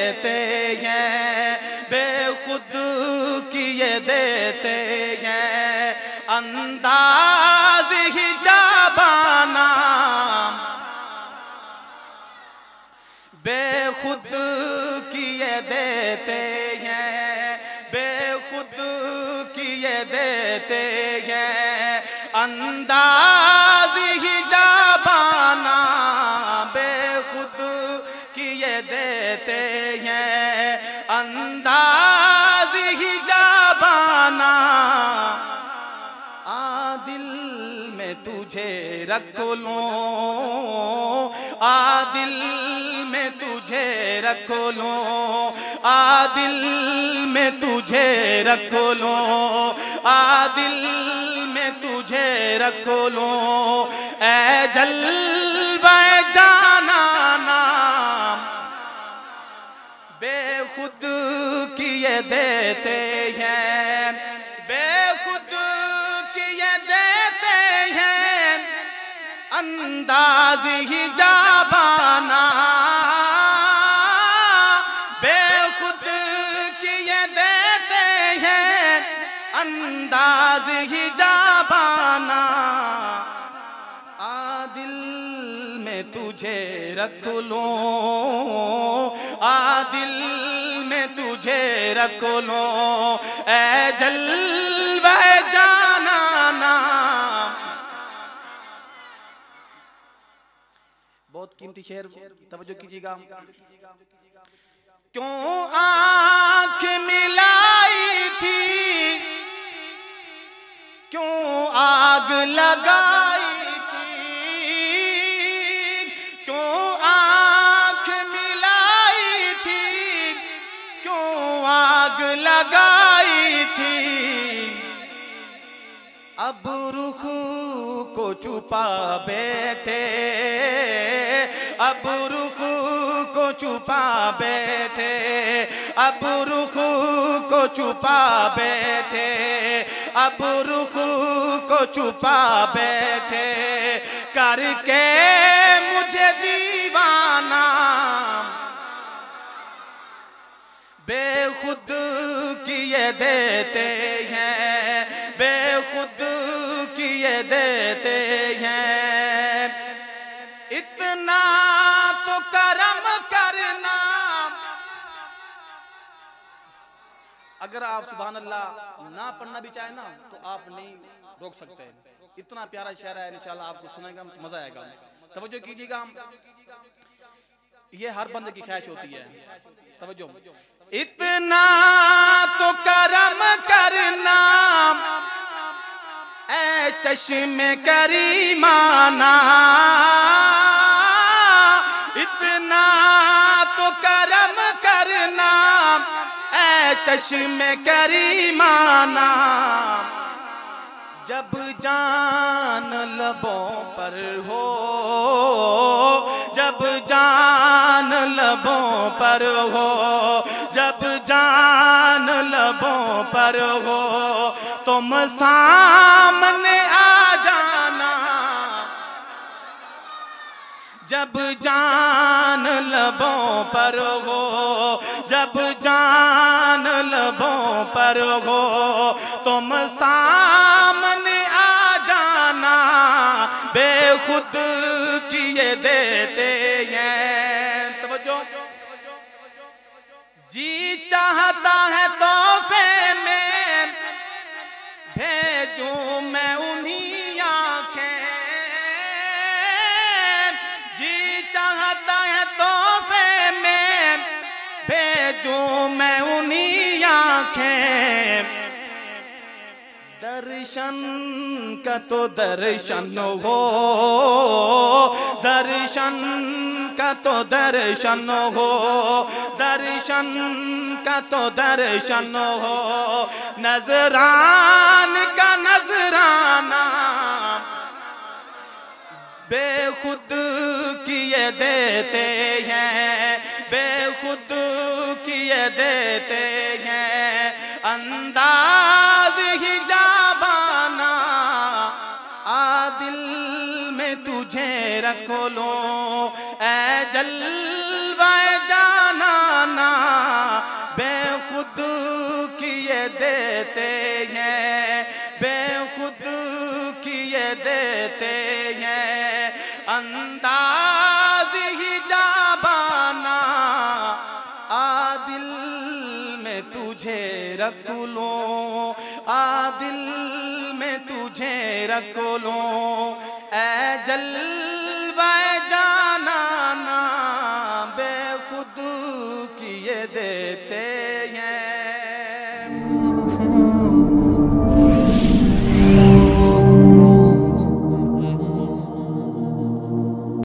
دیتے ہیں، بے خود کیے دیتے ہیں، انداز حجابانہ بے خود کیے دیتے ہیں، بے خود کیے دیتے ہیں، انداز حجابانہ بے خود کیے دیتے ہیں، انداز حجابانہ عادل میں تجھے رکھ لوں، عادل میں تجھے رکھ لوں، عادل میں تجھے رکھ لوں، عادل میں تجھے رکھ لوں، اے جلوہ جانانا بے خود کیے دیتے ہیں، بے خود کیے دیتے ہیں، انداز حجابانہ بے خود کیے دیتے ہیں، انداز حجابانہ عادل میں تجھے رکھ لوں، عادل میں تجھے رکھ لوں، اے جلوہ جانانا بہت قیمتی شعر، توجہ کیجیے گا۔ کیوں آنکھ ملائی تھی، کیوں آگ لگائی تھی، کیوں آنکھ ملائی تھی، کیوں آگ لگائی تھی، اب رخ کو چھپا بیٹھے، اب رخ کو چھپا بیٹھے، اب رخ کو چھپا بیٹھے، اب رخ کو چھپا بیٹھے، کر کے مجھے دیوانہ بے خود کیے دیتے ہیں، بے خود کیے دیتے ہیں، اتنا تو کرم کرنا۔ اگر آپ سبحان اللہ نہ پڑھنا بھی چاہیں نا تو آپ نہیں روک سکتے، اتنا پیارا شعر ہے، انشاءاللہ آپ کو سنیں گا مزہ آئے گا۔ توجہ کیجیے گا، یہ ہر بندے کی خواہش ہوتی ہے، توجہ۔ اتنا تو کرم کرنا اے چشم کریمانہ، اتنا تو کرم کرنا اے چشم کریمانہ، جب جان لبوں پر ہو، جب جان لبوں پر ہو، جب جان لبوں پر ہو، تم سامنے آ جانا، جب جان لبوں پر ہو، جب جان لبوں پر ہو، تم سامنے آ جانا، بے خود کیے دیتے ہیں۔ توجہ، جی چاہتا ہے تحفے میں بھیجوں میں انہی آنکھیں، جی چاہتا ہے تحفے میں بھیجوں میں انہی آنکھیں، درشن کا تو درشن ہو، درشن کا تو درشن ہو، درشن کا تو درشن ہو، نظران کا نظرانہ بے خود کیے دیتے ہیں، بے خود کیے دیتے ہیں، انداز حجابانہ عادل میں تجھے رکھ لوں، اے جلوہ جانانا بانا بے خود کیے دیتے ہیں، بے خود کیے دیتے ہیں، انداز ہی جابانا عادل میں تجھے رکھ لوں، عادل میں تجھے رکھ لوں، اے جل